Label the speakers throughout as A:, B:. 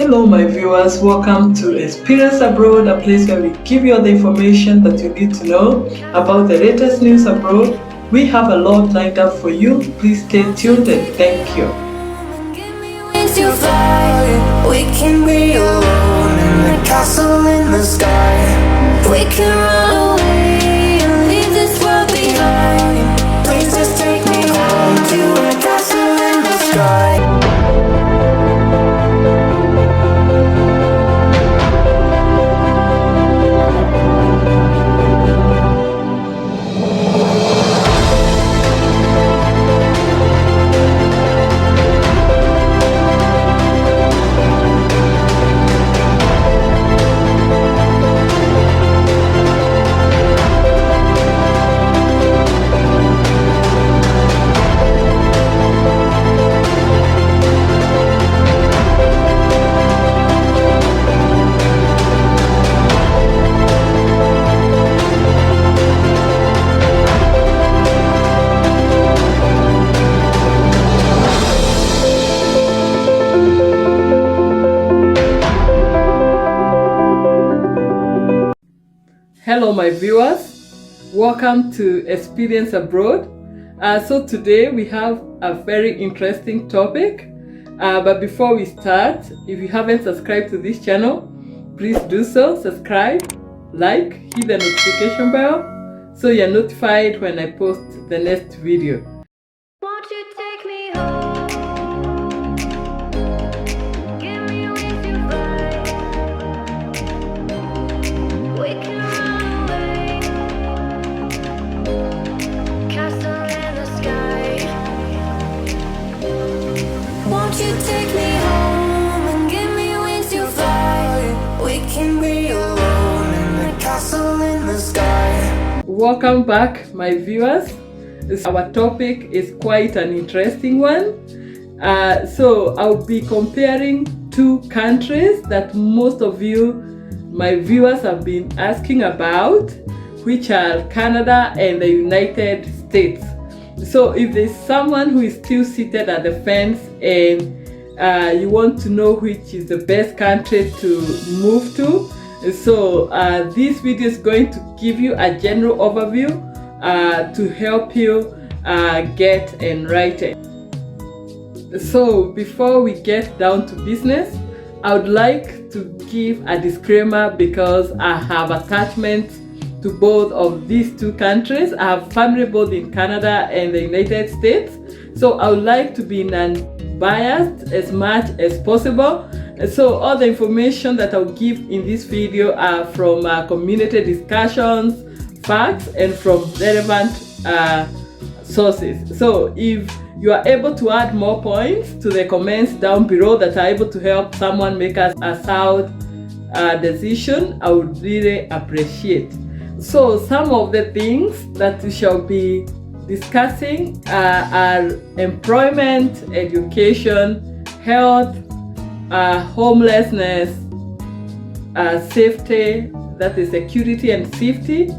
A: Hello my viewers, welcome to Experience Abroad, a place where we give you all the information that you need to know about the latest news abroad. We have a lot lined up for you. Please stay tuned and thank you.
B: We can be alone in the castle in the sky. We can run away and leave this world behind. Please just take me home to a castle in the sky.
A: Hello my viewers, welcome to Experience Abroad. So today we have a very interesting topic, but before we start, if you haven't subscribed to this channel, please do so. Subscribe, like, hit the notification bell so you're notified when I post the next video.
B: Won't you take me home? Give me wings to fly. We can run away. Castle in the sky. Won't you take me home and give me wings to fly? We can be alone in the castle in the sky.
A: Welcome back my viewers. Our topic is quite an interesting one. So I'll be comparing two countries that most of you, my viewers, have been asking about, which are Canada and the United States. So if there's someone who is still seated at the fence and you want to know which is the best country to move to, so this video is going to give you a general overview to help you get enlightened. So before we get down to business, I would like to give a disclaimer because I have attachments to both of these two countries. I have family both in Canada and the United States, so I would like to be non-biased as much as possible. So all the information that I'll give in this video are from community discussions, facts, and from relevant sources. So if you are able to add more points to the comments down below that are able to help someone make a sound decision, I would really appreciate. So some of the things that we shall be discussing are employment, education, health, homelessness, safety, that is security and safety,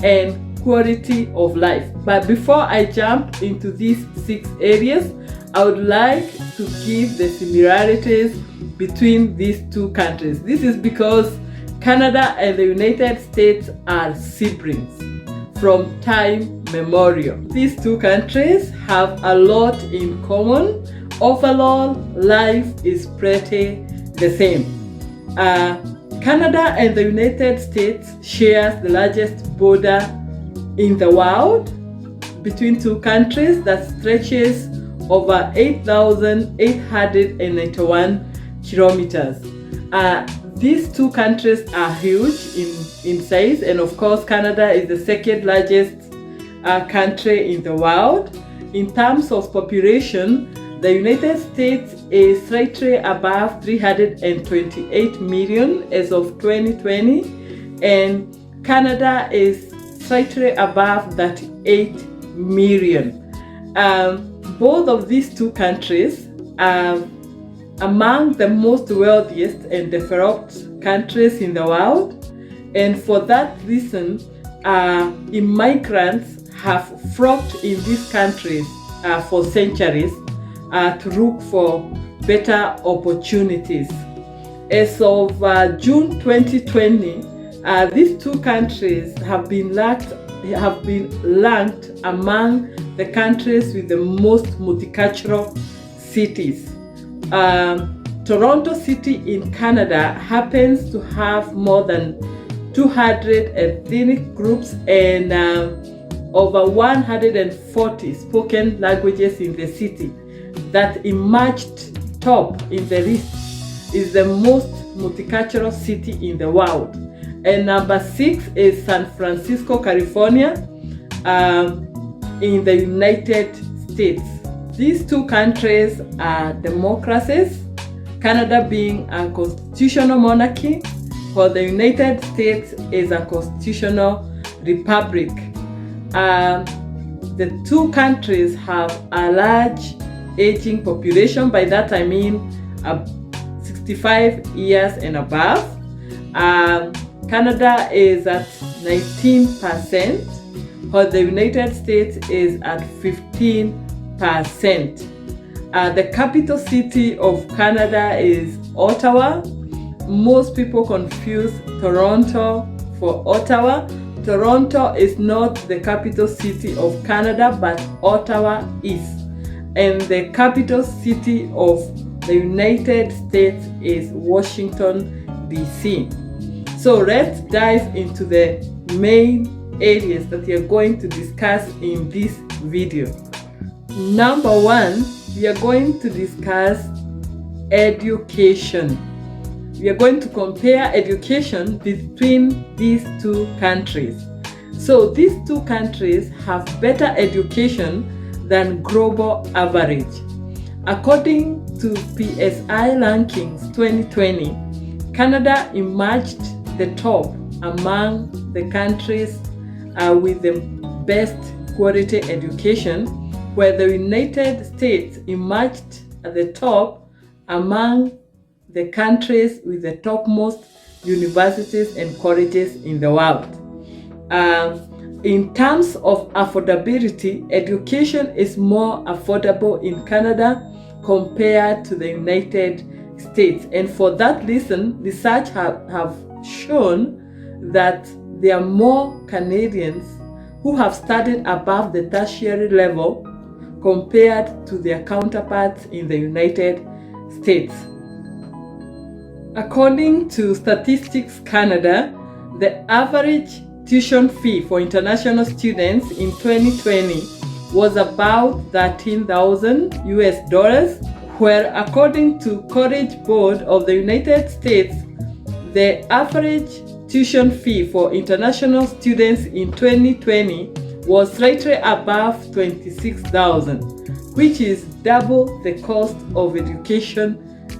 A: and quality of life. But before I jump into these 6 areas, I would like to give the similarities between these two countries. This is because Canada and the United States are siblings from time memorial. These two countries have a lot in common. Overall, life is pretty the same. Canada and the United States shares the largest border in the world between two countries that stretches over 8,891 kilometers. These two countries are huge in size, and of course Canada is the second largest country in the world. In terms of population, the United States is slightly above 328 million as of 2020, and Canada is slightly above 38 million. Both of these two countries are among the most wealthiest and developed countries in the world, and for that reason, immigrants have flocked in these countries for centuries to look for better opportunities. As of June 2020, these two countries have been ranked among the countries with the most multicultural cities. Toronto City in Canada happens to have more than 200 ethnic groups and over 140 spoken languages in the city. That emerged top in the list is the most multicultural city in the world. And number 6 is San Francisco, California, in the United States. These two countries are democracies, Canada being a constitutional monarchy, while the United States is a constitutional republic. The two countries have a large aging population. By that I mean 65 years and above. Canada is at 19%, while the United States is at 15%. The capital city of Canada is Ottawa. Most people confuse Toronto for Ottawa. Toronto is not the capital city of Canada, but Ottawa is. And the capital city of the United States is Washington, D.C. So let's dive into the main areas that we are going to discuss in this video. Number 1, we are going to discuss education. We are going to compare education between these two countries. So these two countries have better education than global average. According to PSI Rankings 2020, Canada emerged the top among the countries with the best quality education, where the United States emerged at the top among the countries with the topmost universities and colleges in the world. In terms of affordability, education is more affordable in Canada compared to the United States. And for that reason, research have shown that there are more Canadians who have studied above the tertiary level compared to their counterparts in the United States. According to Statistics Canada, the average tuition fee for international students in 2020 was about $13,000 US, where according to College Board of the United States, the average tuition fee for international students in 2020 was slightly above $26,000, which is double the cost of education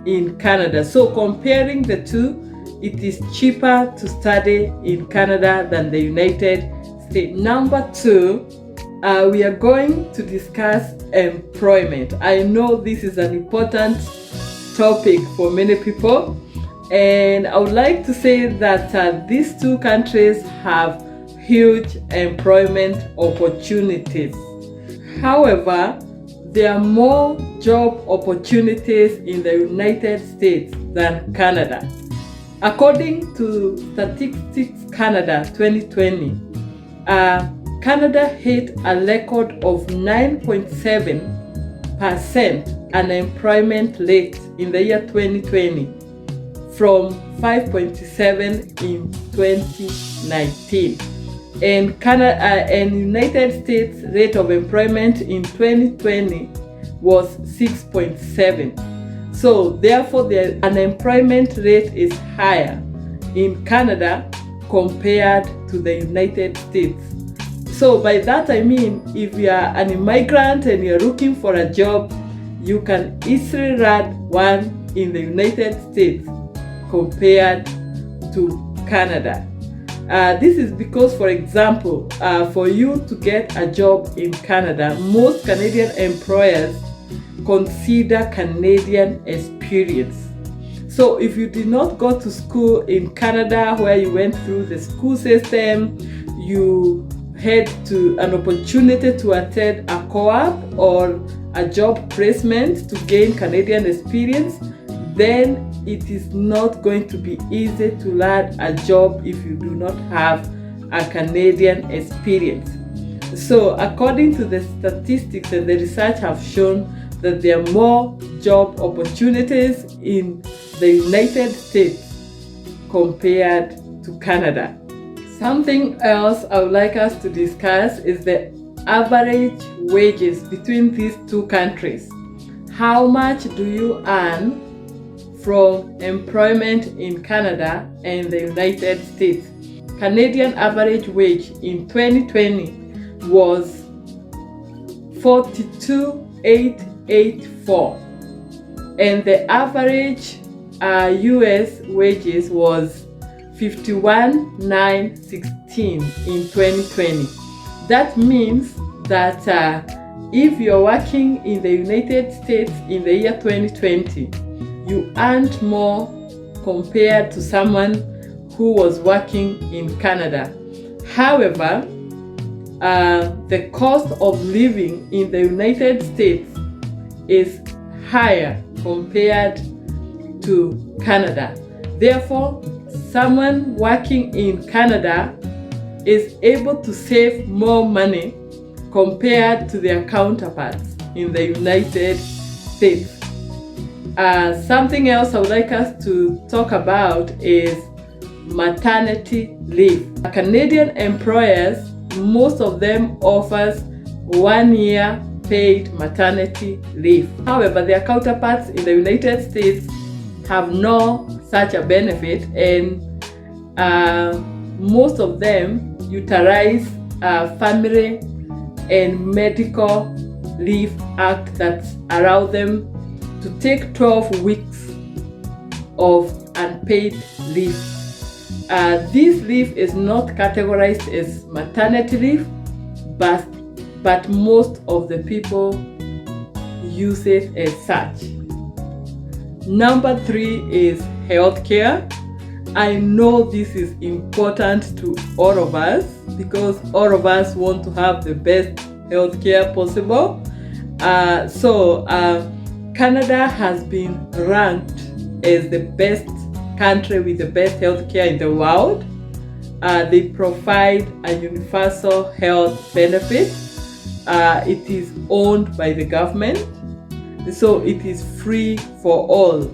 A: in Canada. So comparing the two, it is cheaper to study in Canada than the United States. Number 2, we are going to discuss employment. I know this is an important topic for many people, and I would like to say that these two countries have huge employment opportunities. However, there are more job opportunities in the United States than Canada. According to Statistics Canada 2020, Canada hit a record of 9.7% unemployment rate in the year 2020 from 5.7% in 2019. And Canada and United States rate of employment in 2020 was 6.7%. So therefore the unemployment rate is higher in Canada compared to the United States. So by that I mean, if you are an immigrant and you're looking for a job, you can easily land one in the United States compared to Canada. This is because, for example, for you to get a job in Canada, most Canadian employers consider Canadian experience. So if you did not go to school in Canada, where you went through the school system, you had to an opportunity to attend a co-op or a job placement to gain Canadian experience, then it is not going to be easy to land a job if you do not have a Canadian experience. So according to the statistics and the research have shown that there are more job opportunities in the United States compared to Canada. Something else I would like us to discuss is the average wages between these two countries. How much do you earn from employment in Canada and the United States? Canadian average wage in 2020 was $42,884, and the average US wages was $51,916 in 2020. That means that if you're working in the United States in the year 2020, you earned more compared to someone who was working in Canada. However, the cost of living in the United States is higher compared to Canada. Therefore, someone working in Canada is able to save more money compared to their counterparts in the United States. Something else I would like us to talk about is maternity leave. Canadian employers, most of them offers 1 year paid maternity leave. However, their counterparts in the United States have no such a benefit, and most of them utilize Family and Medical Leave Act that allow them to take 12 weeks of unpaid leave. This leave is not categorized as maternity leave, but most of the people use it as such. Number 3 is healthcare. I know this is important to all of us because all of us want to have the best healthcare possible. Canada has been ranked as the best country with the best healthcare in the world. They provide a universal health benefit. It is owned by the government, so it is free for all.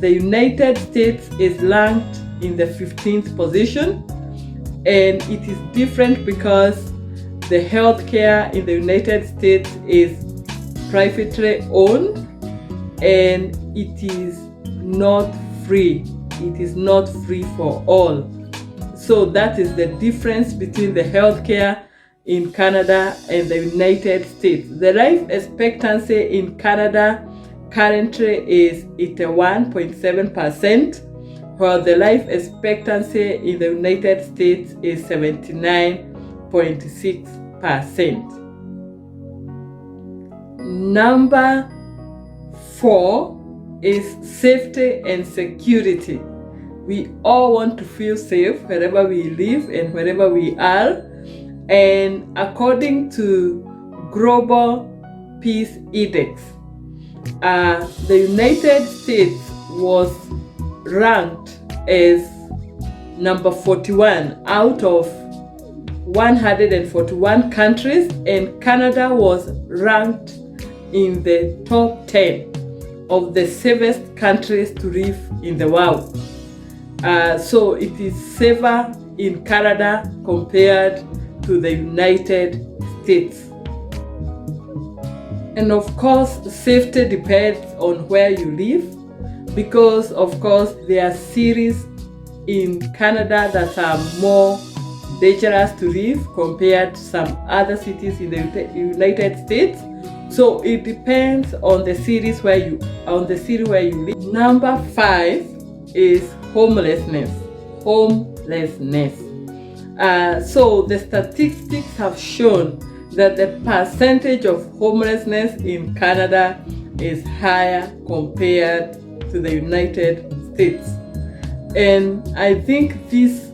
A: The United States is ranked in the 15th position, and it is different because the healthcare in the United States is privately owned and it is not free. It is not free for all. So that is the difference between the healthcare in Canada and the United States. The life expectancy in Canada currently is 81.7%, while the life expectancy in the United States is 79.6%. Number 4 is safety and security. We all want to feel safe wherever we live and wherever we are. And according to Global Peace Index, the United States was ranked as number 41 out of 141 countries, and Canada was ranked in the top 10 of the safest countries to live in the world. So it is safer in Canada compared to the United States. And of course, safety depends on where you live, because of course there are cities in Canada that are more dangerous to live compared to some other cities in the United States. So it depends on the city where you live. Number 5 is homelessness. So the statistics have shown that the percentage of homelessness in Canada is higher compared to the United States. And I think this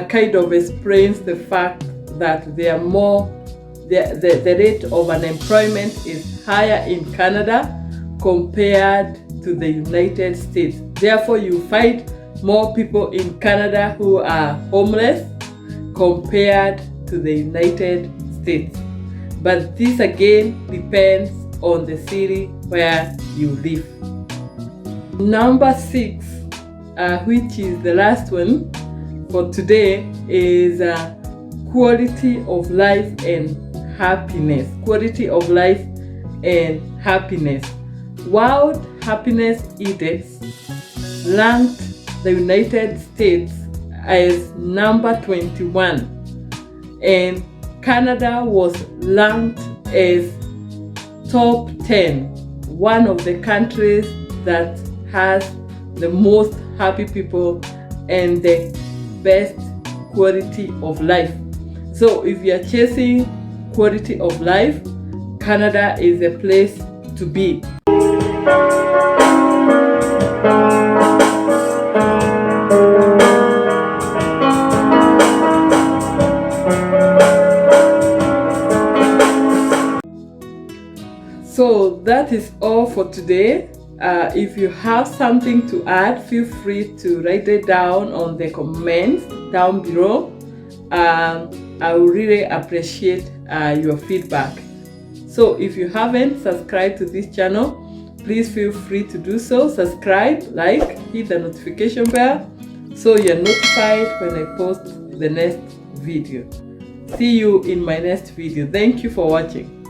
A: kind of explains the fact that the rate of unemployment is higher in Canada compared to the United States. Therefore, you find more people in Canada who are homeless compared to the United States. But this again depends on the city where you live. Number 6, which is the last one for today, is quality of life and happiness. Quality of life and happiness. World Happiness Index ranked the United States as number 21, and Canada was ranked as top 10, one of the countries that has the most happy people and the best quality of life. So if you are chasing quality of life, Canada is a place to be. So that is all for today. If you have something to add, feel free to write it down on the comments down below. I would really appreciate your feedback. So if you haven't subscribed to this channel, please feel free to do so. Subscribe, like, hit the notification bell so you're notified when I post the next video. See you in my next video. Thank you for watching.